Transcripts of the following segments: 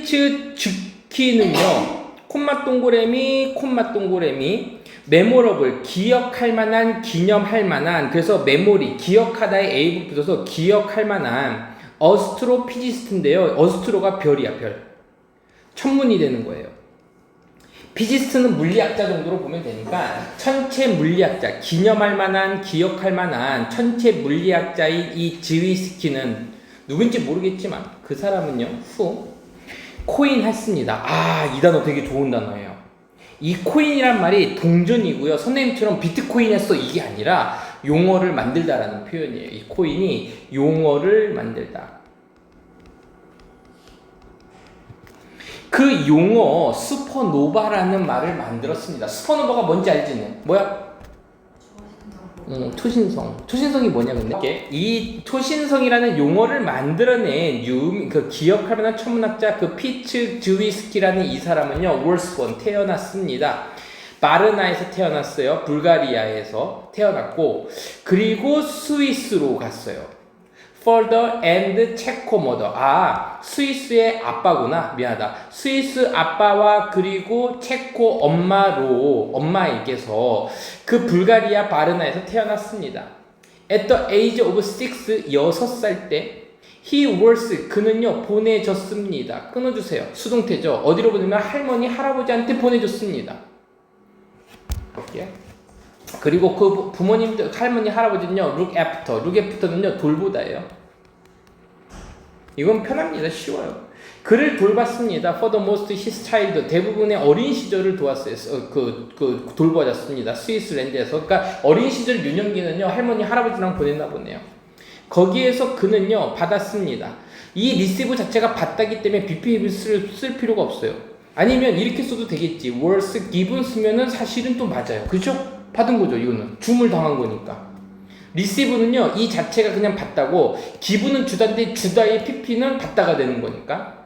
피츠 즈키는요, 콤마 동그라미, 콤마 동그라미, 메모러블, 기억할 만한, 기념할 만한, 그래서 메모리, 기억하다에 A부 붙어서 기억할 만한 어스트로피지스트인데요. 어스트로가 별이야, 별. 천문이 되는 거예요. 피지스트는 물리학자 정도로 보면 되니까 천체 물리학자, 기념할 만한, 기억할 만한 천체 물리학자의 이 지위스키는 누군지 모르겠지만 그 사람은요, 후 코인 했습니다. 아, 이 단어 되게 좋은 단어예요. 이 코인이란 말이 동전이고요. 선생님처럼 비트코인 했어 이게 아니라 용어를 만들다라는 표현이에요. 이 코인이 용어를 만들다. 그 용어 슈퍼노바라는 말을 만들었습니다. 슈퍼노바가 뭔지 알지? 뭐야? 초신성. 초신성이 뭐냐 근데? 이 초신성이라는 용어를 만들어낸 그 기억할 만한 천문학자 그 피츠 즈위스키라는 이 사람은요, 월스본 태어났습니다. 바르나에서 태어났어요. 불가리아에서 태어났고, 그리고 스위스로 갔어요. Further and 체코머더. 아, 스위스의 아빠구나. 미안하다. 스위스 아빠와 그리고 체코 엄마에게서 그 불가리아 바르나에서 태어났습니다. At the age of 6살 때 he was, 그는요 보내줬습니다. 끊어주세요. 수동태죠. 어디로 보내면 할머니 할아버지한테 보내줬습니다. 예? 그리고 그 부모님, 할머니, 할아버지는요, look after는요, 돌보다예요. 이건 편합니다. 쉬워요. 그를 돌봤습니다. For the most his child, 대부분의 어린 시절을 도왔어요. 돌봐줬습니다. 스위스랜드에서. 그러니까 어린 시절 유년기는요, 할머니, 할아버지랑 보냈나 보네요. 거기에서 그는요, 받았습니다. 이 리시브 자체가 받다기 때문에 BP를 쓸 필요가 없어요. 아니면 이렇게 써도 되겠지. was given 쓰면은 사실은 또 맞아요. 그죠? 받은 거죠, 이거는. 줌을 당한 거니까. 리시브는요, 이 자체가 그냥 받다고, 기분은 주다인데 주다의 PP는 받다가 되는 거니까.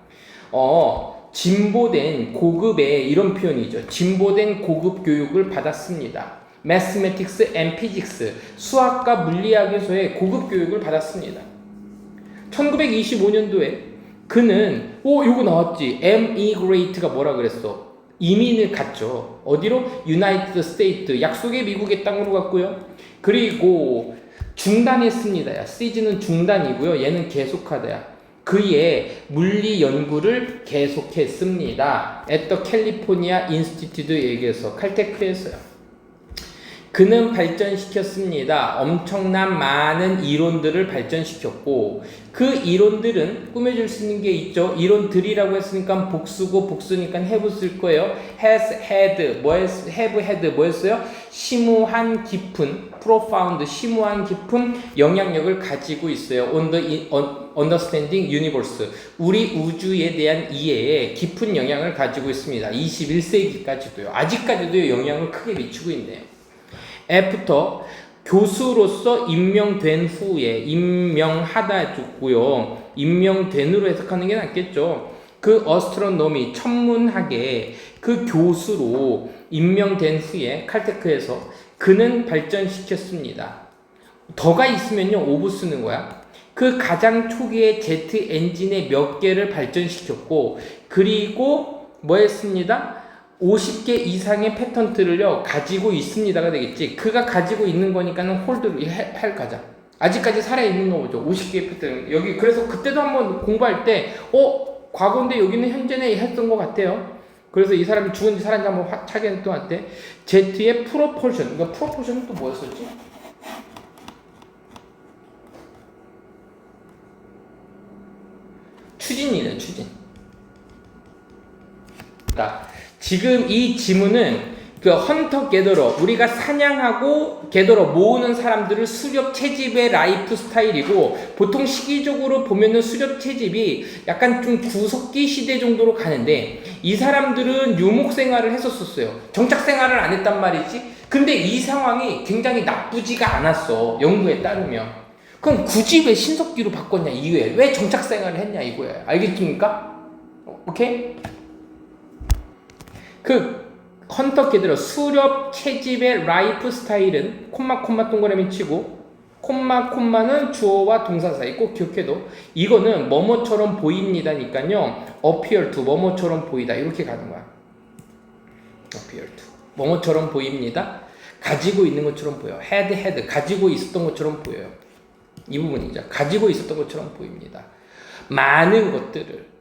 진보된 고급의 이런 표현이죠. 진보된 고급 교육을 받았습니다. Mathematics and Physics, 수학과 물리학에서의 고급 교육을 받았습니다. 1925년도에 그는, 요거 나왔지. emigrate가 뭐라 그랬어? 이민을 갔죠. 어디로? 유나이티드 스테이트, 약속의 미국의 땅으로 갔고요. 그리고 중단했습니다. 시즈는 중단이고요. 얘는 계속하다야. 그의 물리 연구를 계속했습니다. at the California Institute에게서, 칼테크에서요. 그는 발전시켰습니다. 엄청난 많은 이론들을 발전시켰고, 그 이론들은 꾸며줄 수 있는 게 있죠. 이론들이라고 했으니까 복수고, 복수니까 have 쓸 거예요. has had, have had 뭐였어요? 심오한 깊은, profound, 심오한 깊은 영향력을 가지고 있어요. on the understanding universe, 우리 우주에 대한 이해에 깊은 영향을 가지고 있습니다. 21세기까지도요. 아직까지도 영향을 크게 미치고 있네요. 애프터, 교수로서 임명된 후에, 임명하다 줬고요. 임명된으로 해석하는 게 낫겠죠. 그 어스트로노미, 천문학의 그 교수로 임명된 후에 칼테크에서 그는 발전시켰습니다. 더가 있으면요, 오브 쓰는 거야. 그 가장 초기의 제트 엔진의 몇 개를 발전시켰고, 그리고 뭐 했습니다? 50개 이상의 패턴트를요 가지고 있습니다가 되겠지. 그가 가지고 있는 거니까는 홀드를 할 가자. 아직까지 살아있는 거죠. 50개의 패턴. 여기 그래서 그때도 한번 공부할 때 과거인데 여기는 현재네 했던 것 같아요. 그래서 이 사람이 죽은지 살았는지 한번 확인했던 것 같아. Z의 프로포션. 그러니까 프로포션은 또 뭐였었지? 추진이네, 추진. 자, 지금 이 지문은 그 헌터 게더러, 우리가 사냥하고 게더러 모으는 사람들을 수렵 채집의 라이프 스타일이고, 보통 시기적으로 보면은 수렵 채집이 약간 좀 구석기 시대 정도로 가는데, 이 사람들은 유목 생활을 했었어요. 정착 생활을 안 했단 말이지. 근데 이 상황이 굉장히 나쁘지가 않았어, 연구에 따르면. 그럼 굳이 왜 신석기로 바꿨냐 이거예요. 왜 정착 생활을 했냐 이거예요. 알겠습니까? 오케이? 그 헌터 게더러 수렵 채집의 라이프 스타일은 콤마 동그라미 치고 콤마는 주어와 동사 사이. 꼭 기억해도 이거는 뭐뭐처럼 보입니다니까요. appear to 뭐뭐처럼 보이다 이렇게 가는 거야. appear to 뭐뭐처럼 보입니다. 가지고 있는 것처럼 보여. had 가지고 있었던 것처럼 보여요. 이 부분이죠. 가지고 있었던 것처럼 보입니다. 많은 것들을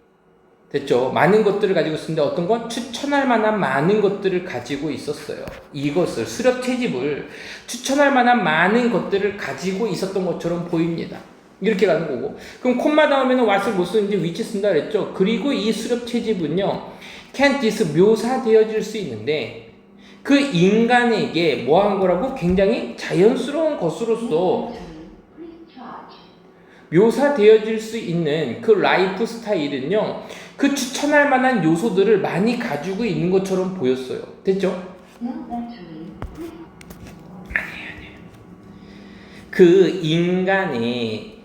됐죠. 많은 것들을 가지고 있었는데 어떤 건 추천할 만한 많은 것들을 가지고 있었어요. 이것을 수렵 채집을 추천할 만한 많은 것들을 가지고 있었던 것처럼 보입니다. 이렇게 가는 거고. 그럼 콤마 다음에는 what을 못 쓰는지 which 쓴다 그랬죠. 그리고 이 수렵 채집은요. can this 묘사되어질 수 있는데 그 인간에게 뭐 한 거라고? 굉장히 자연스러운 것으로서 묘사되어질 수 있는 그 라이프 스타일은요, 그 추천할 만한 요소들을 많이 가지고 있는 것처럼 보였어요. 됐죠? 아니에요. 그 인간의,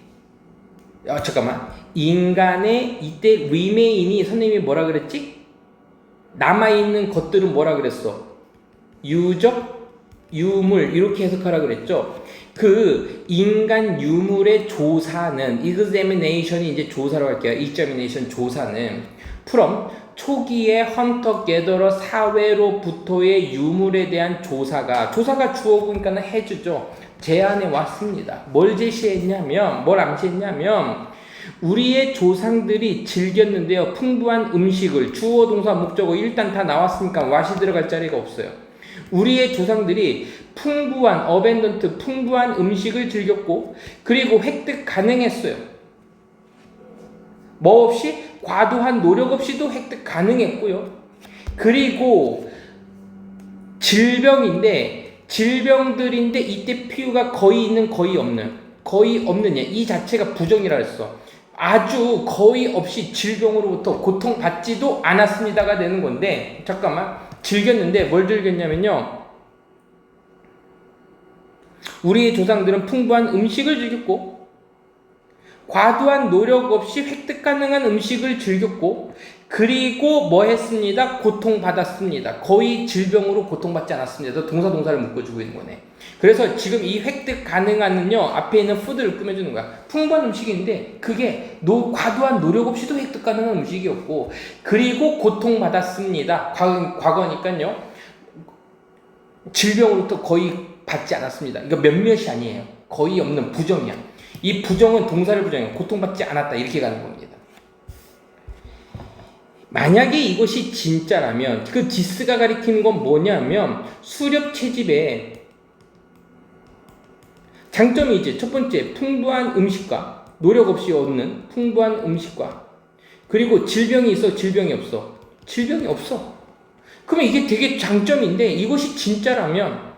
인간의 이때 remain이 선생님이 뭐라 그랬지? 남아있는 것들은 뭐라 그랬어? 유적, 유물, 이렇게 해석하라 그랬죠? 그 인간 유물의 조사는 examination이 이제 조사로 할게요. examination 조사는 from 초기의 헌터 게더러 사회로부터의 유물에 대한 조사가 주어보니까 해주죠. 제안해 왔습니다. 뭘 제시했냐면 뭘 암시했냐면 우리의 조상들이 즐겼는데요. 풍부한 음식을 주어 동사 목적어 일단 다 나왔으니까 what이 들어갈 자리가 없어요. 우리의 조상들이 풍부한 음식을 즐겼고 그리고 획득 가능했어요. 뭐 없이 과도한 노력 없이도 획득 가능했고요. 그리고 질병들인데 이때 피우가 거의 있는 거의 없는 이 자체가 부정이라 했어. 아주 거의 없이 질병으로부터 고통받지도 않았습니다가 되는 건데 즐겼는데 뭘 즐겼냐면요. 우리의 조상들은 풍부한 음식을 즐겼고 과도한 노력 없이 획득 가능한 음식을 즐겼고 그리고 뭐 했습니다? 고통받았습니다. 거의 질병으로 고통받지 않았습니다. 동사를 묶어주고 있는 거네. 그래서 지금 이 획득 가능한은요 앞에 있는 food를 꾸며주는 거야. 풍부한 음식인데 그게 과도한 노력 없이도 획득 가능한 음식이었고 그리고 고통받았습니다. 과거니까요. 질병으로부터 거의 받지 않았습니다. 이거 몇몇이 아니에요. 거의 없는 부정이야. 이 부정은 동사를 부정해요. 고통받지 않았다 이렇게 가는 겁니다. 만약에 이것이 진짜라면 그 디스가 가리키는 건 뭐냐면 수렵 채집의 장점이 이제 첫 번째 풍부한 음식과 노력 없이 얻는 풍부한 음식과 그리고 질병이 있어 질병이 없어 질병이 없어. 그러면 이게 되게 장점인데 이것이 진짜라면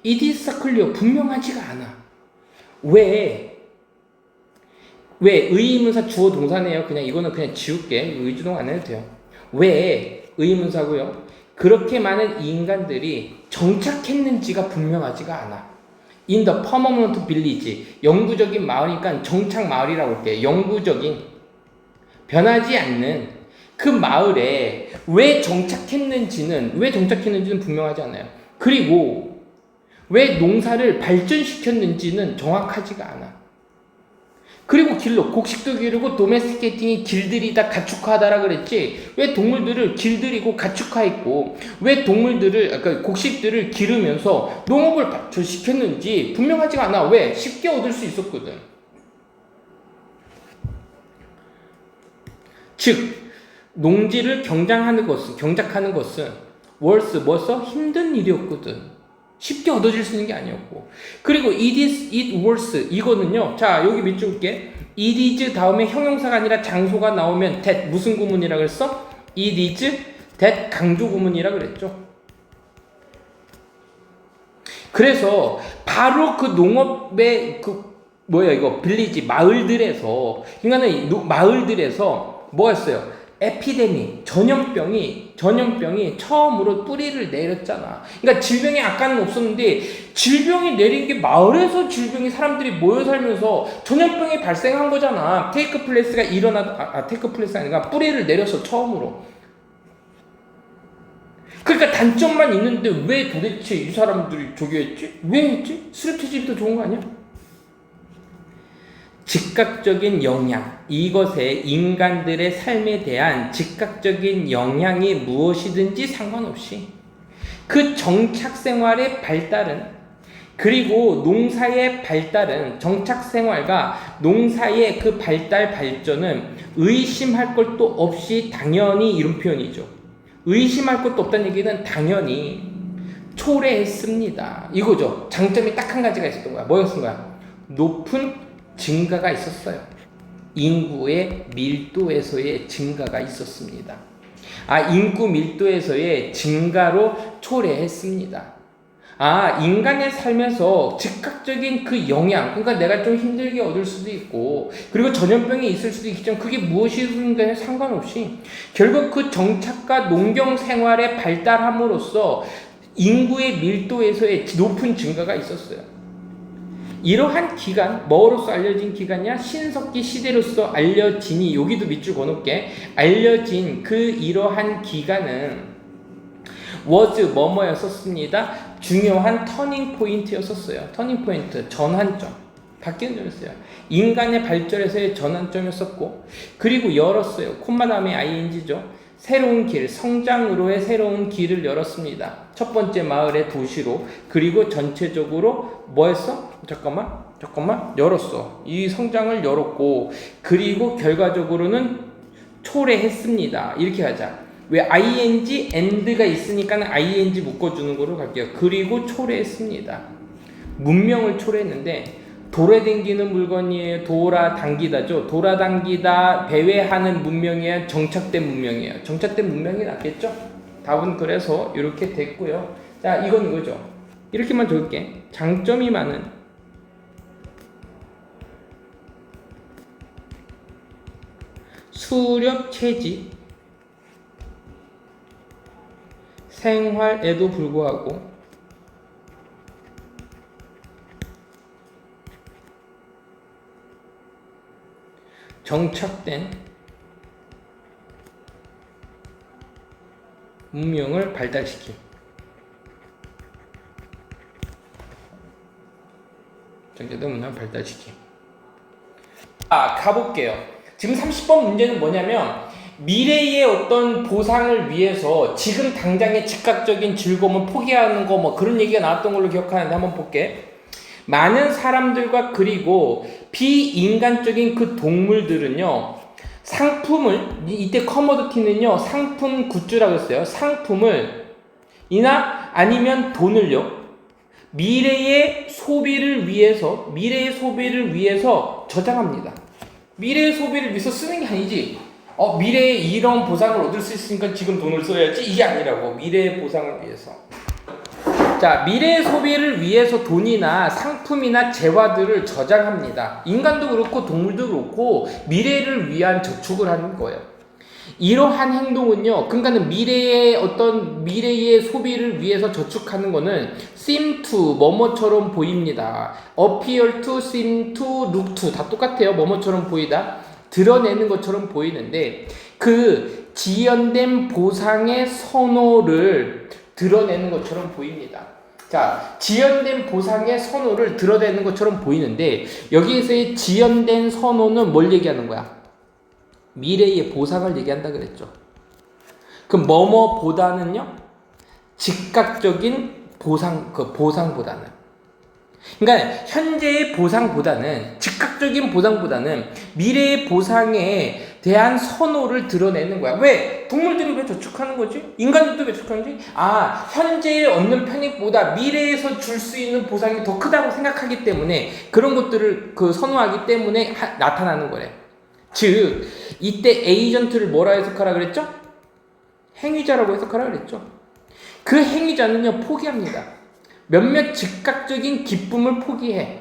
it is clear 분명하지가 않아. 왜 의의문사 주어 동사네요. 이거는 그냥 지울게. 의주동 안 해도 돼요. 왜 의의문사고요. 그렇게 많은 인간들이 정착했는지가 분명하지가 않아. In the permanent village. 영구적인 마을이니까 정착 마을이라고 할게요. 영구적인 변하지 않는 그 마을에 왜 정착했는지는 분명하지 않아요. 그리고 왜 농사를 발전시켰는지는 정확하지가 않아. 그리고 곡식도 기르고 도메스티케이팅이 길들이다 가축화하다라 그랬지. 왜 동물들을 길들이고 가축화했고 왜 곡식들을 기르면서 농업을 발전시켰는지 분명하지가 않아. 왜? 쉽게 얻을 수 있었거든. 즉 농지를 경작하는 것은 뭐써? 힘든 일이었거든. 쉽게 얻어질 수 있는 게 아니었고. 그리고 it was 이거는요. 자, 여기 밑줄 볼게. it is 다음에 형용사가 아니라 장소가 나오면 that 무슨 구문이라 그랬어? it is that 강조 구문이라 그랬죠. 그래서 바로 그 농업의 빌리지 마을들에서 뭐였어요? 에피데믹 전염병이 처음으로 뿌리를 내렸잖아. 그러니까 질병이 아까는 없었는데 질병이 내린 게 마을에서 사람들이 모여 살면서 전염병이 발생한 거잖아. 테이크 플레이스가 테이크 플레이스가 아니라 뿌리를 내려서 처음으로. 그러니까 단점만 있는데 왜 도대체 이 사람들이 저기 했지? 왜 했지? 수렵 채집이 더 좋은 거 아니야? 즉각적인 영향, 이것에 인간들의 삶에 대한 즉각적인 영향이 무엇이든지 상관없이 그 정착 생활의 발달은, 그리고 농사의 발달은, 정착 생활과 농사의 그 발달 발전은 의심할 것도 없이 당연히, 이런 표현이죠. 의심할 것도 없다는 얘기는 당연히 초래했습니다, 이거죠. 장점이 딱 한 가지가 있었던 거야. 뭐였던 거야? 높은 증가가 있었어요. 인구의 밀도에서의 증가가 있었습니다. 인구 밀도에서의 증가로 초래했습니다. 인간의 삶에서 즉각적인 그 영향, 그러니까 내가 좀 힘들게 얻을 수도 있고, 그리고 전염병이 있을 수도 있겠지만 그게 무엇이든 간에 상관없이 결국 그 정착과 농경 생활의 발달함으로써 인구의 밀도에서의 높은 증가가 있었어요. 이러한 기간, 뭐로서 알려진 기간이야? 신석기 시대로서 알려지니, 여기도 밑줄 그어놓게, 알려진 그 이러한 기간은 was 뭐뭐였었습니다. 중요한 터닝 포인트였었어요. 터닝 포인트, 전환점, 바뀌는 점이었어요. 인간의 발전에서의 전환점이었었고, 그리고 열었어요. 콤마 다음에 ing죠. 새로운 길, 성장으로의 새로운 길을 열었습니다. 첫 번째 마을의 도시로, 그리고 전체적으로 뭐 했어? 잠깐만, 열었어. 이 성장을 열었고, 그리고 결과적으로는 초래했습니다. 이렇게 하자. 왜 ing, and가 있으니까 ing 묶어주는 거로 갈게요. 그리고 초래했습니다. 문명을 초래했는데, 돌아다니는 물건이에요? 돌아당기다죠. 돌아당기다, 배회하는 문명이에요? 정착된 문명이에요? 정착된 문명이 낫겠죠? 답은 그래서 이렇게 됐고요. 자, 이건 이거죠. 이렇게만 적을게. 장점이 많은 수렵 채집 생활에도 불구하고 정착된 문명을 발달시킴. 정착된 문명을 발달시킴. 가볼게요. 지금 30번 문제는 뭐냐면, 미래의 어떤 보상을 위해서 지금 당장의 즉각적인 즐거움을 포기하는 거, 뭐 그런 얘기가 나왔던 걸로 기억하는데 한번 볼게. 많은 사람들과 그리고 비인간적인 그 동물들은요, 상품을, 이때 커머더티는요 상품 굿즈라고 했어요. 상품을 이나 아니면 돈을요, 미래의 소비를 위해서 저장합니다. 미래의 소비를 위해서 쓰는 게 아니지, 미래에 이런 보상을 얻을 수 있으니까 지금 돈을 써야지, 이게 아니라고. 미래의 보상을 위해서. 자, 미래의 소비를 위해서 돈이나 상품이나 재화들을 저장합니다. 인간도 그렇고 동물도 그렇고 미래를 위한 저축을 하는 거예요. 이러한 행동은요, 그러니까는 미래의 소비를 위해서 저축하는 거는 seem to, 뭐뭐처럼 보입니다. appear to, seem to, look to, 다 똑같아요. 뭐뭐처럼 보이다, 드러내는 것처럼 보이는데, 그 지연된 보상의 선호를 드러내는 것처럼 보입니다. 자, 지연된 보상의 선호를 드러내는 것처럼 보이는데, 여기에서의 지연된 선호는 뭘 얘기하는 거야? 미래의 보상을 얘기한다 그랬죠. 그럼 뭐뭐보다는요, 즉각적인 보상보다는, 그러니까 현재의 보상보다는, 즉각적인 보상보다는 미래의 보상에 대한 선호를 드러내는 거야. 왜? 동물들이 왜 저축하는 거지? 인간들도 왜 저축하는지? 현재에 얻는 편익보다 미래에서 줄 수 있는 보상이 더 크다고 생각하기 때문에, 그런 것들을 선호하기 때문에 나타나는 거래. 즉, 이때 에이전트를 뭐라 해석하라 그랬죠? 행위자라고 해석하라 그랬죠. 그 행위자는요, 포기합니다. 몇몇 즉각적인 기쁨을 포기해.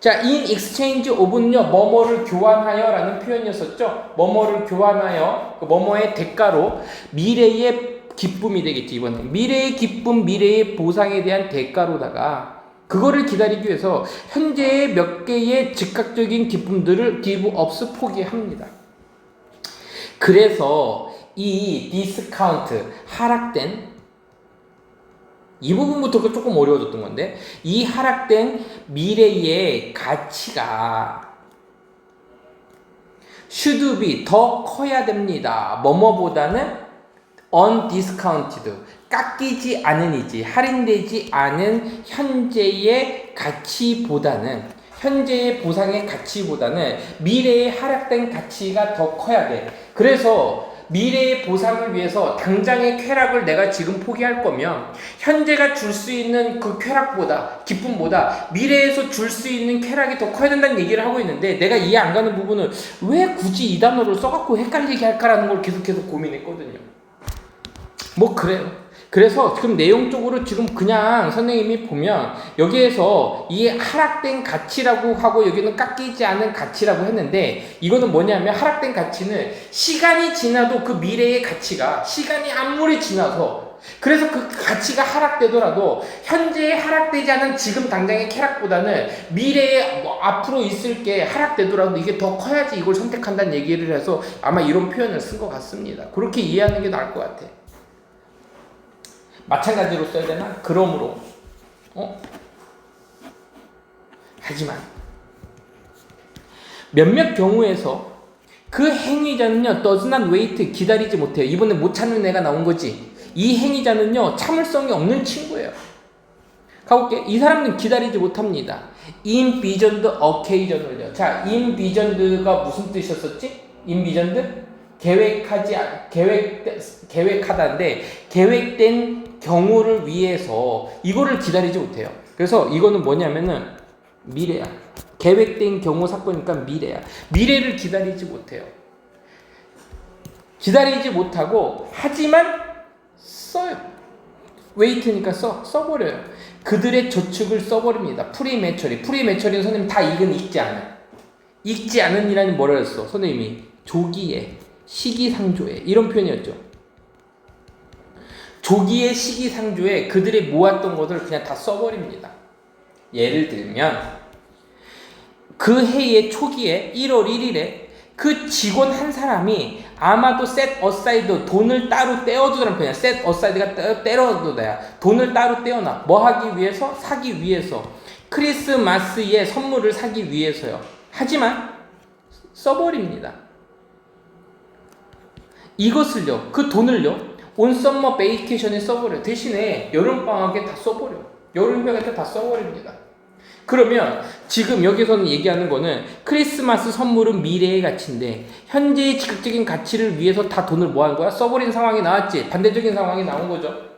자, in exchange of는요, 뭐뭐를 교환하여 라는 표현이었었죠. 뭐뭐를 교환하여, 그 뭐뭐의 대가로 미래의 기쁨이 되겠지, 이번에. 미래의 기쁨, 미래의 보상에 대한 대가로다가 그거를 기다리기 위해서 현재의 몇 개의 즉각적인 기쁨들을 give ups, 포기합니다. 그래서 이 디스카운트, 하락된, 이 부분부터 조금 어려워졌던 건데, 이 하락된 미래의 가치가 should be 더 커야 됩니다. 뭐뭐보다는 undiscounted 깎이지 않은이지 할인되지 않은 현재의 가치보다는 현재의 보상의 가치보다는 미래의 하락된 가치가 더 커야 돼. 그래서 미래의 보상을 위해서 당장의 쾌락을 내가 지금 포기할 거면 현재가 줄 수 있는 그 쾌락보다 기쁨보다 미래에서 줄 수 있는 쾌락이 더 커야 된다는 얘기를 하고 있는데 내가 이해 안 가는 부분은 왜 굳이 이 단어를 써갖고 헷갈리게 할까라는 걸 계속해서 고민했거든요. 뭐 그래요. 그래서 지금 내용적으로 지금 그냥 선생님이 보면 여기에서 이 하락된 가치라고 하고 여기는 깎이지 않은 가치라고 했는데 이거는 뭐냐면 하락된 가치는 시간이 지나도 그 미래의 가치가 시간이 아무리 지나서 그래서 그 가치가 하락되더라도 현재에 하락되지 않은 지금 당장의 쾌락보다는 미래에 뭐 앞으로 있을 게 하락되더라도 이게 더 커야지 이걸 선택한다는 얘기를 해서 아마 이런 표현을 쓴 것 같습니다. 그렇게 이해하는 게 나을 것 같아. 마찬가지로 써야 되나? 그러므로 하지만 몇몇 경우에서 그 행위자는요 does not wait 기다리지 못해요. 이번에 못 참는 애가 나온 거지. 이 행위자는요 참을성이 없는 친구예요. 가볼게. 이 사람은 기다리지 못합니다. envisioned occasion을요. 자, envisioned가 무슨 뜻이었었지? envisioned? 계획하다인데 계획된 경우를 위해서 이거를 기다리지 못해요. 그래서 이거는 뭐냐면은 미래야. 계획된 경우 사건이니까 미래야. 미래를 기다리지 못해요. 기다리지 못하고 하지만 써요. 웨이트니까 써버려요. 그들의 저축을 써버립니다. 프리매처리는 선생님 다 읽지 않은. 읽지 않은이라는 뭐라 했어? 선생님이 조기에 시기상조에 이런 표현이었죠. 조기의 시기상조에 그들이 모았던 것을 그냥 다 써버립니다. 예를 들면 그 해의 초기에 1월 1일에 그 직원 한 사람이 아마도 set aside 돈을 따로 떼어두라는 표현이야. set aside가 떼어두다야. 돈을 따로 떼어놔. 뭐 하기 위해서? 사기 위해서. 크리스마스에 선물을 사기 위해서요. 하지만 써버립니다. 이것을요, 그 돈을요, 온 썸머 베이케이션에 써버려요. 대신에 여름방학에 다 써버려요. 여름휴가 때 다 써버립니다. 그러면 지금 여기서는 얘기하는 거는 크리스마스 선물은 미래의 가치인데 현재의 지극적인 가치를 위해서 다 돈을 뭐 하는 거야? 써버린 상황이 나왔지. 반대적인 상황이 나온 거죠.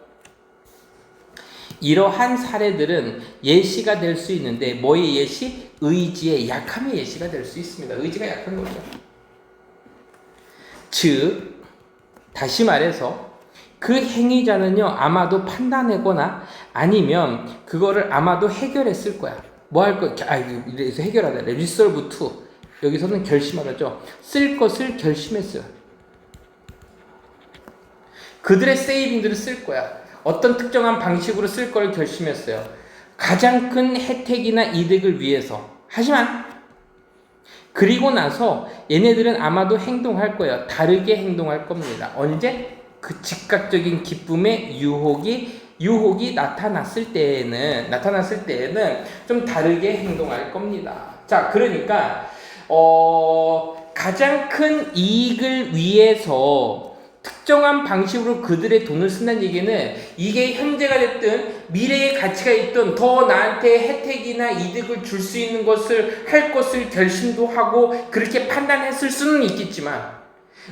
이러한 사례들은 예시가 될 수 있는데 뭐의 예시? 의지의 약함의 예시가 될 수 있습니다. 의지가 약한 거죠. 즉 다시 말해서 그 행위자는요 아마도 판단하거나 아니면 그거를 아마도 해결했을 거야. 뭐 할 거? 이래서 해결하다. resolve to 여기서는 결심하죠. 쓸 것을 결심했어요. 그들의 세이빙들을 쓸 거야. 어떤 특정한 방식으로 쓸 걸 결심했어요. 가장 큰 혜택이나 이득을 위해서. 하지만 그리고 나서 얘네들은 아마도 행동할 거예요. 다르게 행동할 겁니다. 언제? 그 즉각적인 기쁨의 유혹이 나타났을 때에는 좀 다르게 행동할 겁니다. 자, 그러니까 가장 큰 이익을 위해서 특정한 방식으로 그들의 돈을 쓴다는 얘기는 이게 현재가 됐든 미래의 가치가 있든 더 나한테 혜택이나 이득을 줄 수 있는 것을 할 것을 결심도 하고 그렇게 판단했을 수는 있겠지만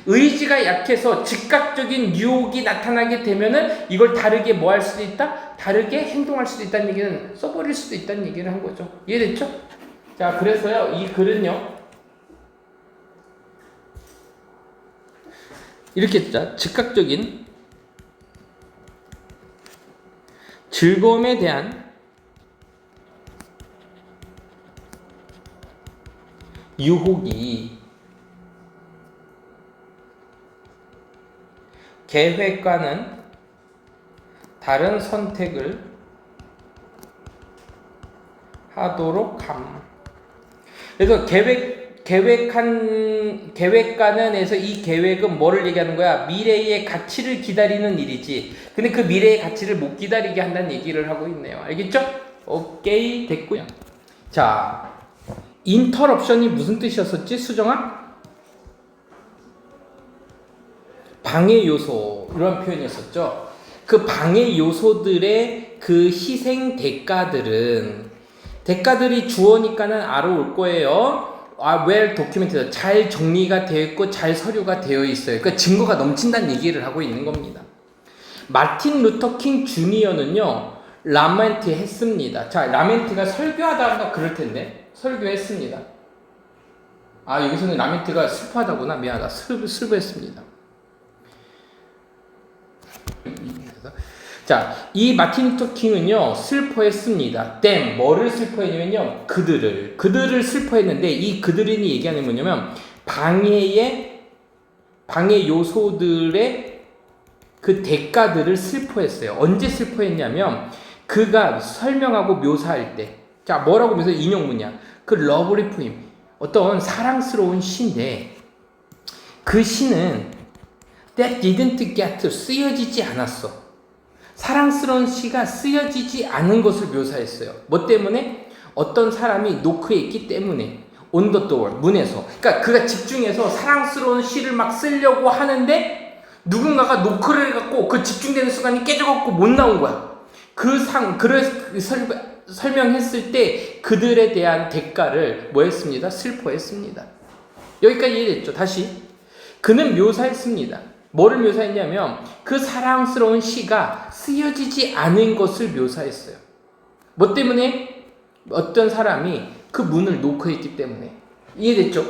의지가 약해서 즉각적인 유혹이 나타나게 되면은 이걸 다르게 뭐 할 수도 있다? 다르게 행동할 수도 있다는 얘기는 써버릴 수도 있다는 얘기를 한 거죠. 이해됐죠? 자, 그래서요 이 글은요 이렇게 했죠. 즉각적인 즐거움에 대한 유혹이 계획과는 다른 선택을 하도록 함. 그래서 계획과는 해서 이 계획은 뭐를 얘기하는 거야? 미래의 가치를 기다리는 일이지. 근데 그 미래의 가치를 못 기다리게 한다는 얘기를 하고 있네요. 알겠죠? 오케이, 됐고요. 자, 인터럽션이 무슨 뜻이었었지, 수정아? 방해 요소 이런 표현이었었죠. 그 방해 요소들의 그 희생 대가들이 주어니까는 알아올 거예요. well documented, 잘 정리가 되어 있고 잘 서류가 되어 있어요. 그러니까 증거가 넘친다는 얘기를 하고 있는 겁니다. 마틴 루터 킹 주니어는요 라멘트 했습니다. 자, 라멘트가 설교하다가 그럴 텐데 설교했습니다. 여기서는 라멘트가 슬퍼하다구나. 미안하다. 슬퍼했습니다. 자, 이 마틴 루터 킹은요 슬퍼했습니다. 뭐를 슬퍼했냐면요 그들을 슬퍼했는데, 이 그들이 얘기하는 뭐냐면 방해 요소들의 그 대가들을 슬퍼했어요. 언제 슬퍼했냐면 그가 설명하고 묘사할 때, 자, 뭐라고 묘사, 인용문이야. 그 러브리 포임, 어떤 사랑스러운 시인데 그 시는 that didn't get 쓰여지지 않았어. 사랑스러운 시가 쓰여지지 않은 것을 묘사했어요. 뭐 때문에? 어떤 사람이 노크에 있기 때문에. on the door, 문에서. 그러니까 그가 집중해서 사랑스러운 시를 막 쓰려고 하는데 누군가가 노크를 해갖고 그 집중되는 순간이 깨져갖고 못 나온 거야. 설명했을 때 그들에 대한 대가를 뭐 했습니다? 슬퍼했습니다. 여기까지 이해됐죠? 다시. 그는 묘사했습니다. 뭐를 묘사했냐면 그 사랑스러운 시가 쓰여지지 않은 것을 묘사했어요. 뭐 때문에? 어떤 사람이 그 문을 노크했기 때문에. 이해됐죠?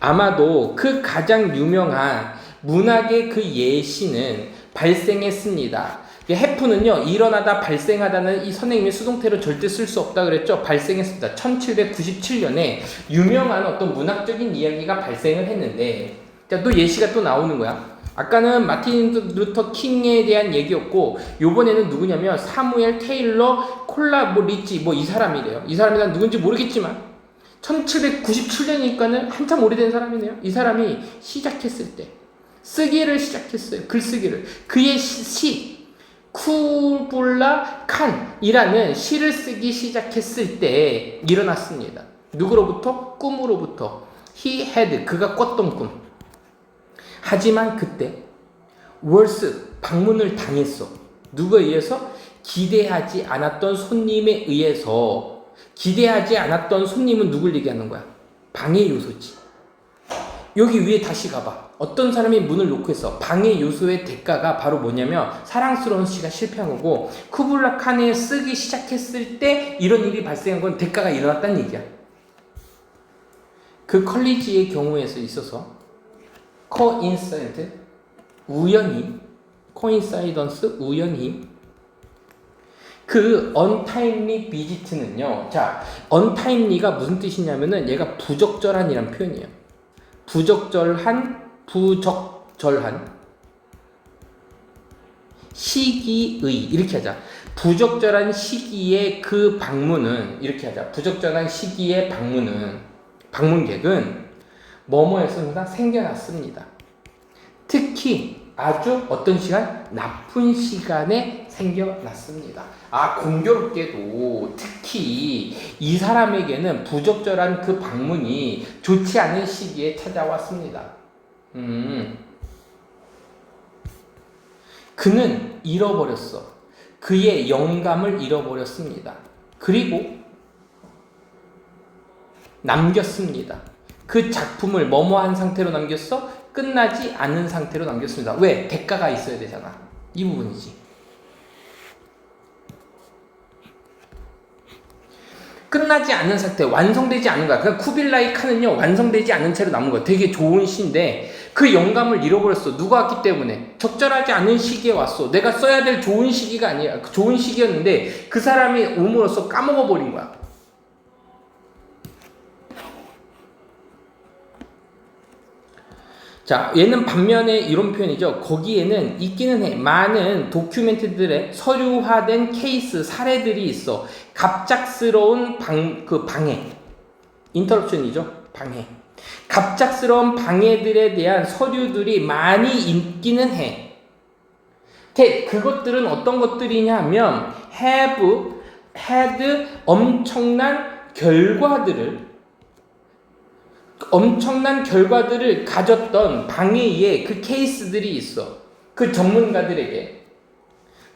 아마도 그 가장 유명한 문학의 그 예시는 발생했습니다. 해프는요 일어나다 발생하다는 이 선생님이 수동태로 절대 쓸 수 없다 그랬죠. 발생했습니다. 1797년에 유명한 어떤 문학적인 이야기가 발생을 했는데, 자, 또 예시가 또 나오는 거야. 아까는 마틴 루터 킹에 대한 얘기였고, 요번에는 누구냐면 사무엘 테일러 리치, 이 사람이래요. 이 사람이 난 누군지 모르겠지만 1797년이니까는 한참 오래된 사람이네요. 이 사람이 시작했을 때 쓰기를 시작했어요. 글쓰기를. 그의 시 쿠블라 칸이라는 시를 쓰기 시작했을 때 일어났습니다. 누구로부터? 꿈으로부터. He had, 그가 꿨던 꿈. 하지만 그때 방문을 당했어. 누구에 의해서? 기대하지 않았던 손님에 의해서. 기대하지 않았던 손님은 누굴 얘기하는 거야? 방해 요소지. 여기 위에 다시 가봐. 어떤 사람이 문을 놓고 있어. 방해 요소의 대가가 바로 뭐냐면 사랑스러운 시가 실패한 거고, 쿠블라 칸에 쓰기 시작했을 때 이런 일이 발생한 건 대가가 일어났다는 얘기야. 그 컬리지의 경우에서 있어서 우연히 그 untimely visit는요. 자, untimely가 무슨 뜻이냐면은 얘가 부적절한이란 표현이에요. 부적절한 시기의, 이렇게 하자. 부적절한 시기의 그 방문은, 이렇게 하자. 부적절한 시기의 방문객은 뭐뭐에서 항상 생겨났습니다. 특히 아주 어떤 시간? 나쁜 시간에 생겨났습니다. 공교롭게도 특히 이 사람에게는 부적절한 그 방문이 좋지 않은 시기에 찾아왔습니다. 그는 잃어버렸어. 그의 영감을 잃어버렸습니다. 그리고 남겼습니다. 그 작품을 뭐뭐한 상태로 남겼어? 끝나지 않은 상태로 남겼습니다. 왜? 대가가 있어야 되잖아. 이 부분이지. 끝나지 않은 상태, 완성되지 않은 거야. 그러니까 쿠빌라이 칸은요 완성되지 않은 채로 남은 거야. 되게 좋은 시인데 그 영감을 잃어버렸어. 누가 왔기 때문에? 적절하지 않은 시기에 왔어. 내가 써야 될 좋은 시기가 아니야. 좋은 시기였는데 그 사람이 옴으로써 까먹어버린 거야. 자, 얘는 반면에 이런 표현이죠. 거기에는 있기는 해. 많은 도큐멘트들의 서류화된 케이스, 사례들이 있어. 갑작스러운 방해. 인터럽션이죠. 방해. 갑작스러운 방해들에 대한 서류들이 많이 있기는 해. 그것들은 어떤 것들이냐 하면 have had 엄청난 결과들을 엄청난 결과들을 가졌던 방해의 그 케이스들이 있어. 그 전문가들에게.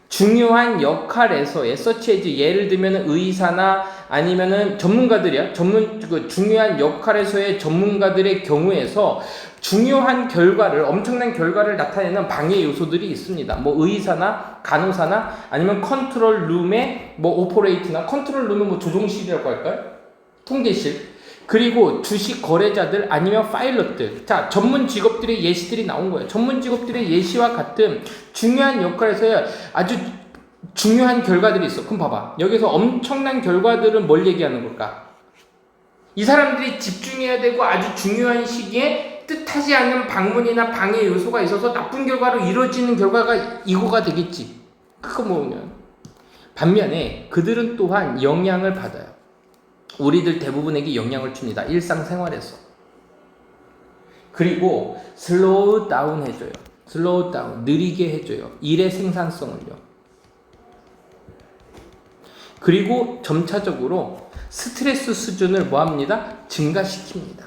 중요한 역할에서의 서치에지 예를 들면 의사나 아니면은 전문가들이야. 그 중요한 역할에서의 전문가들의 경우에서 중요한 결과를 엄청난 결과를 나타내는 방해 요소들이 있습니다. 뭐 의사나 간호사나 아니면 컨트롤 룸의 뭐 오퍼레이트나 컨트롤 룸은 뭐 조종실이라고 할까요? 통제실. 그리고 주식 거래자들 아니면 파일럿들. 자, 전문 직업들의 예시들이 나온 거예요. 전문 직업들의 예시와 같은 중요한 역할에서의 아주 중요한 결과들이 있어. 그럼 봐봐. 여기서 엄청난 결과들은 뭘 얘기하는 걸까? 이 사람들이 집중해야 되고 아주 중요한 시기에 뜻하지 않는 방문이나 방해 요소가 있어서 나쁜 결과로 이루어지는 결과가 이거가 되겠지. 그거 뭐냐면 반면에 그들은 또한 영향을 받아요. 우리들 대부분에게 영향을 줍니다. 일상생활에서. 그리고 슬로우 다운 해줘요. 슬로우 다운, 느리게 해줘요. 일의 생산성을요. 그리고 점차적으로 스트레스 수준을 뭐합니다? 증가시킵니다.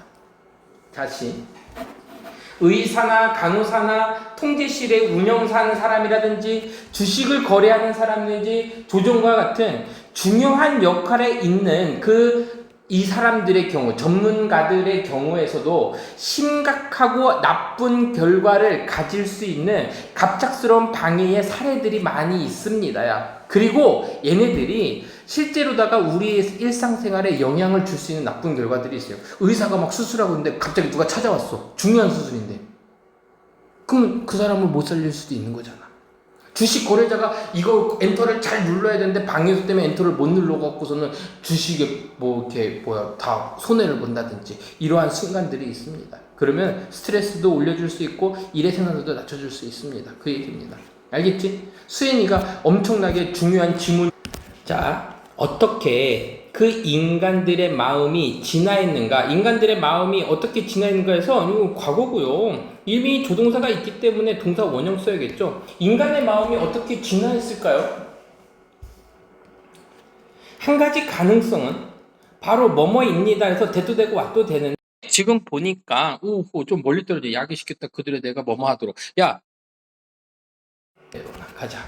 다시 의사나 간호사나 통제실의 운영사하는 사람이라든지 주식을 거래하는 사람이든지 조종과 같은 중요한 역할에 있는 이 사람들의 경우, 전문가들의 경우에서도 심각하고 나쁜 결과를 가질 수 있는 갑작스러운 방해의 사례들이 많이 있습니다. 그리고 얘네들이 실제로다가 우리의 일상생활에 영향을 줄 수 있는 나쁜 결과들이 있어요. 의사가 막 수술하고 있는데 갑자기 누가 찾아왔어. 중요한 수술인데. 그럼 그 사람을 못 살릴 수도 있는 거잖아. 주식 거래자가 이거 엔터를 잘 눌러야 되는데 방해수 때문에 엔터를 못 눌러갖고서는 주식에 다 손해를 본다든지 이러한 순간들이 있습니다. 그러면 스트레스도 올려줄 수 있고 일의 생산도도 낮춰줄 수 있습니다. 그 얘기입니다. 알겠지? 수인이가 엄청나게 중요한 지문. 자, 어떻게 그 인간들의 마음이 진화했는가? 인간들의 마음이 어떻게 진화했는가 해서 이거 과거고요. 이미 조동사가 있기 때문에 동사 원형 써야겠죠. 인간의 마음이 어떻게 진화했을까요? 한 가지 가능성은 바로 뭐뭐입니다 해서 대도 되고 와도 되는데 지금 보니까 좀 멀리 떨어져. 야기시켰다 그들의 내가 뭐뭐 하도록. 야, 가자.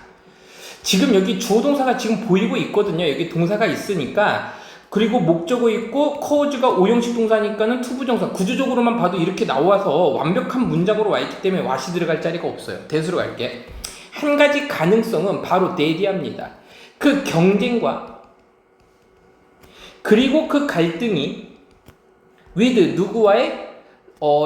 지금 여기 주어 동사가 지금 보이고 있거든요. 여기 동사가 있으니까. 그리고 목적어 있고 cause가 오형식 동사니까는 투부정사. 구조적으로만 봐도 이렇게 나와서 완벽한 문장으로 와 있기 때문에 what이 들어갈 자리가 없어요. 대수로 갈게. 한 가지 가능성은 바로 대리합니다. 그 경쟁과 그리고 그 갈등이 with 누구와의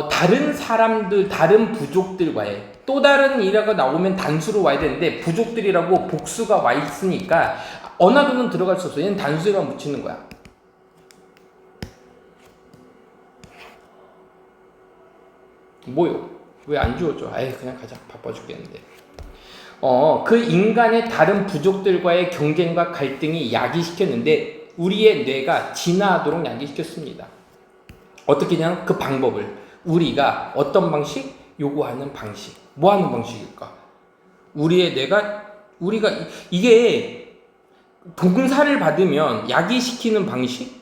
다른 사람들, 다른 부족들과의 또 다른 이라고 나오면 단수로 와야 되는데 부족들이라고 복수가 와 있으니까 어나더는 들어갈 수 없어. 얘는 단수에만 붙이는 거야. 뭐요? 왜 안 지워져? 아이 그냥 가자. 바빠 죽겠는데. 그 인간의 다른 부족들과의 경쟁과 갈등이 야기시켰는데 우리의 뇌가 진화하도록 야기시켰습니다. 어떻게 냐면 그 방법을 우리가 어떤 방식? 요구하는 방식. 뭐 하는 방식일까? 우리의 뇌가 우리가 이게 동사를 받으면 야기시키는 방식?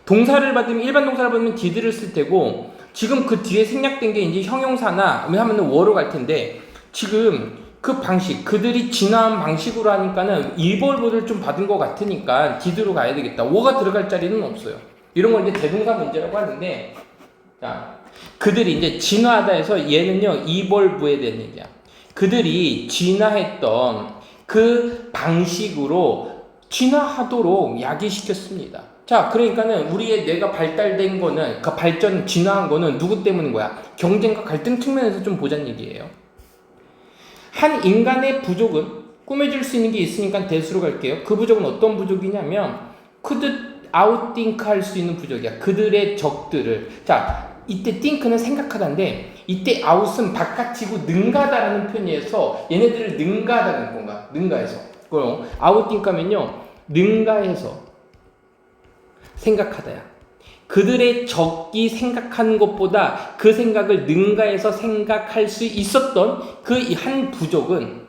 동사를 받으면 일반 동사를 받으면 did를 쓸 테고 지금 그 뒤에 생략된 게 이제 형용사나 하면 워로 갈 텐데 지금 그 방식 그들이 진화한 방식으로 하니까는 일벌보를 좀 받은 것 같으니까 did로 가야 되겠다. 워가 들어갈 자리는 없어요. 이런 걸 이제 대동사 문제라고 하는데 자 그들이 이제 진화하다 해서 얘는요 이벌브에 대한 얘기야. 그들이 진화했던 그 방식으로 진화하도록 야기시켰습니다. 자, 그러니까는 우리의 뇌가 발달된 거는 그 발전 진화한 거는 누구 때문인 거야? 경쟁과 갈등 측면에서 좀 보자는 얘기예요. 한 인간의 부족은 꾸며줄 수 있는 게 있으니까 대수로 갈게요. 그 부족은 어떤 부족이냐면 could outthink 할 수 있는 부족이야. 그들의 적들을. 자, 이때 think는 생각하다인데 이때 out은 바깥이고 능가다라는 표현에서 얘네들을 능가하다는 건가? 능가해서. 그럼 outthink 하면요. 능가해서 생각하다야. 그들의 적이 생각하는 것보다 그 생각을 능가해서 생각할 수 있었던 그 한 부족은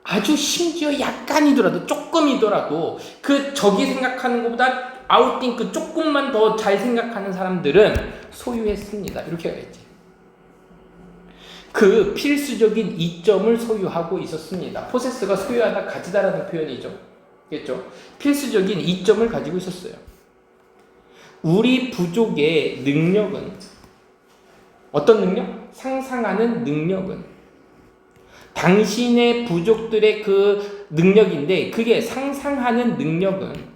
아주 심지어 약간이더라도 조금이더라도 그 적이 생각하는 것보다 아웃띵크 조금만 더 잘 생각하는 사람들은 소유했습니다. 이렇게 가야지. 그 필수적인 이점을 소유하고 있었습니다. 포세스가 소유하다 가지다라는 표현이죠. 겠죠? 필수적인 이점을 가지고 있었어요. 우리 부족의 능력은 어떤 능력? 상상하는 능력은 당신의 부족들의 그 능력인데 그게 상상하는 능력은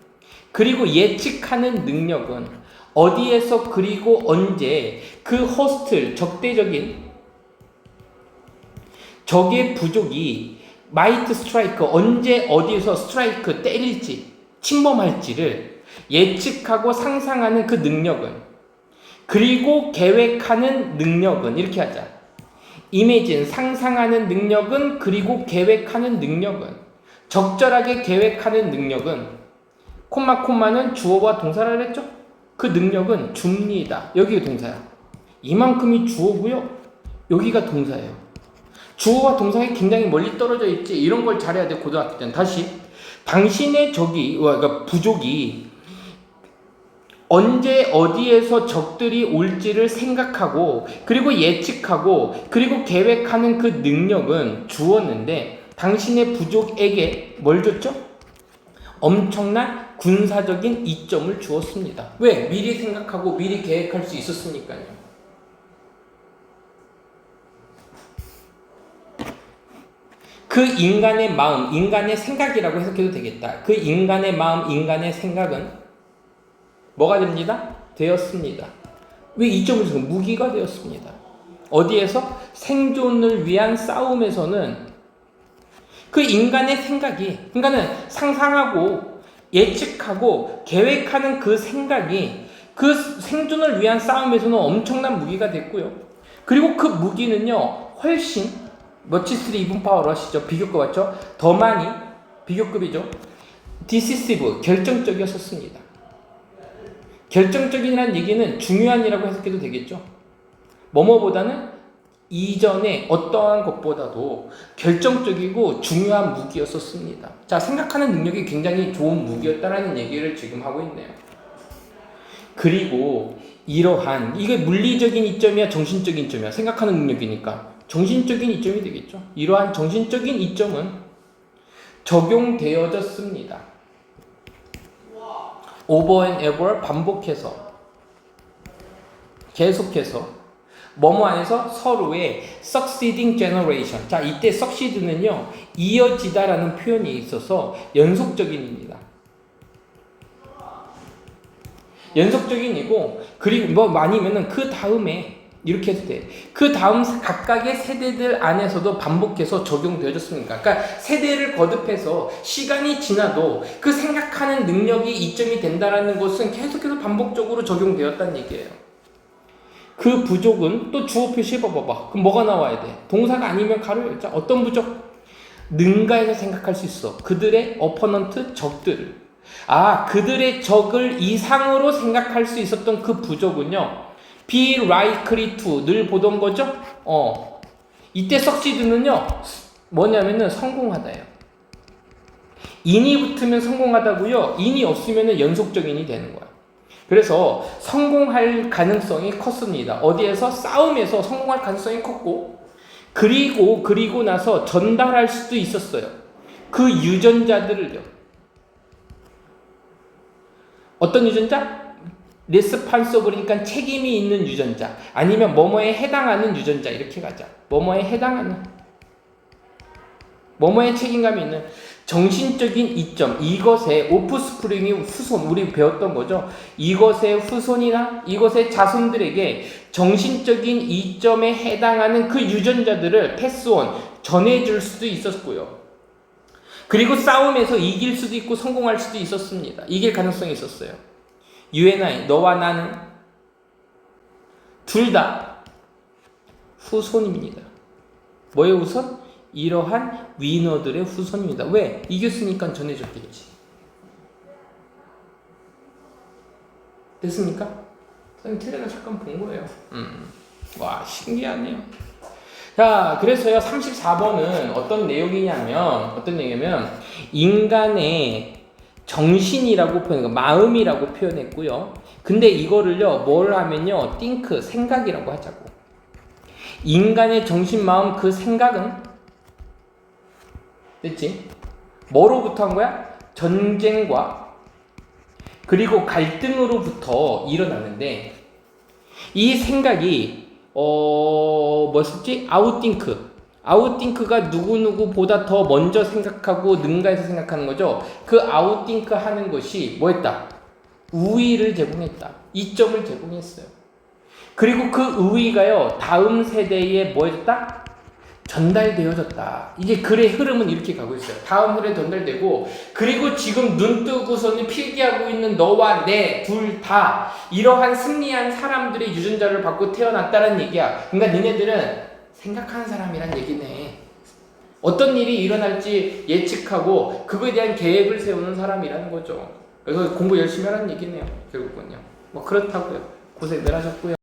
그리고 예측하는 능력은 어디에서 그리고 언제 그 호스트 적대적인 적의 부족이 마이트 스트라이크 언제 어디에서 스트라이크 때릴지 침범할지를 예측하고 상상하는 그 능력은 그리고 계획하는 능력은 이렇게 하자. 이미진 상상하는 능력은 그리고 계획하는 능력은 적절하게 계획하는 능력은 콤마는 주어와 동사를 했죠? 그 능력은 줍니다. 여기가 동사야. 이만큼이 주어고요. 여기가 동사예요. 주어와 동사가 굉장히 멀리 떨어져 있지. 이런 걸 잘해야 돼. 고등학교 때는. 다시 당신의 그러니까 부족이 언제 어디에서 적들이 올지를 생각하고 그리고 예측하고 그리고 계획하는 그 능력은 주었는데 당신의 부족에게 뭘 줬죠? 엄청난 군사적인 이점을 주었습니다. 왜? 미리 생각하고 미리 계획할 수 있었으니까요. 그 인간의 마음, 인간의 생각이라고 해석해도 되겠다. 그 인간의 마음, 인간의 생각은 뭐가 됩니다? 되었습니다. 왜 이점을 주고 무기가 되었습니다. 어디에서? 생존을 위한 싸움에서는 그 인간의 생각이, 인간은 상상하고 예측하고 계획하는 그 생각이 그 생존을 위한 싸움에서는 엄청난 무기가 됐고요. 그리고 그 무기는요, 훨씬 머치스리 이분 파워로 하시죠. 비교급 맞죠? 더 많이 비교급이죠. 디시시브 결정적이었습니다. 결정적이라는 얘기는 중요한이라고 해석해도 되겠죠. 뭐뭐보다는 이전에 어떠한 것보다도 결정적이고 중요한 무기였었습니다. 자, 생각하는 능력이 굉장히 좋은 무기였다라는 얘기를 지금 하고 있네요. 그리고 이러한 이게 물리적인 이점이야, 정신적인 이점이야. 생각하는 능력이니까 정신적인 이점이 되겠죠. 이러한 정신적인 이점은 적용되어졌습니다. over and over 반복해서 계속해서 뭐뭐 안에서 서로의 succeeding generation. 자, 이때 succeed는요 이어지다라는 표현이 있어서 연속적인입니다. 연속적인이고 그리고 뭐 아니면은 그 다음에 이렇게 해도 돼. 그 다음 각각의 세대들 안에서도 반복해서 적용되어졌습니까? 그러니까 세대를 거듭해서 시간이 지나도 그 생각하는 능력이 이점이 된다라는 것은 계속해서 반복적으로 적용되었다는 얘기예요. 그 부족은 또 주어 표시해 봐봐. 그럼 뭐가 나와야 돼? 동사가 아니면 가로 열자. 어떤 부족? 능가해서 생각할 수 있어. 그들의 어퍼넌트 적들을. 그들의 적을 이상으로 생각할 수 있었던 그 부족은요. be likely to 늘 보던 거죠? 이때 succeed는요. 뭐냐면은 성공하다예요. in이 붙으면 성공하다고요. in이 없으면은 연속적인이 되는 거야. 그래서 성공할 가능성이 컸습니다. 어디에서? 싸움에서 성공할 가능성이 컸고 그리고 나서 전달할 수도 있었어요. 그 유전자들을요. 어떤 유전자? responsible, 그러니까 책임이 있는 유전자 아니면 뭐뭐에 해당하는 유전자 이렇게 가자. 뭐뭐에 해당하는 뭐뭐에 책임감이 있는 정신적인 이점 이것의 오프스프링이 후손 우리 배웠던 거죠. 이것의 후손이나 이것의 자손들에게 정신적인 이점에 해당하는 그 유전자들을 패스온 전해줄 수도 있었고요. 그리고 싸움에서 이길 수도 있고 성공할 수도 있었습니다. 이길 가능성이 있었어요. You and I, 너와 나는 둘 다 후손입니다. 뭐의 후손? 이러한 위너들의 후손입니다. 왜? 이겼으니까 전해줬겠지. 됐습니까? 선생님 틀려서 잠깐 본 거예요. 와, 신기하네요. 자, 그래서요 34번은 어떤 내용이냐면 인간의 정신이라고 마음이라고 표현했고요. 근데 이거를요, 뭘 하면요, think, 생각이라고 하자고. 인간의 정신, 마음, 그 생각은 됐지? 뭐로부터 한 거야? 전쟁과 그리고 갈등으로부터 일어나는데 이 생각이 뭐였지? 아웃띵크가 누구누구보다 더 먼저 생각하고 능가해서 생각하는 거죠. 그 아웃띵크 하는 것이 뭐였다? 우위를 제공했다. 이점을 제공했어요. 그리고 그 우위가요, 다음 세대에 뭐 해줬다? 전달되어졌다. 이게 글의 흐름은 이렇게 가고 있어요. 다음 흐름에 전달되고, 그리고 지금 눈 뜨고서는 필기하고 있는 너와 내 둘 다 이러한 승리한 사람들의 유전자를 받고 태어났다는 얘기야. 그러니까 니네들은 생각하는 사람이란 얘기네. 어떤 일이 일어날지 예측하고 그거에 대한 계획을 세우는 사람이라는 거죠. 그래서 공부 열심히 하라는 얘기네요. 결국은요. 뭐 그렇다고요. 고생들 하셨고요.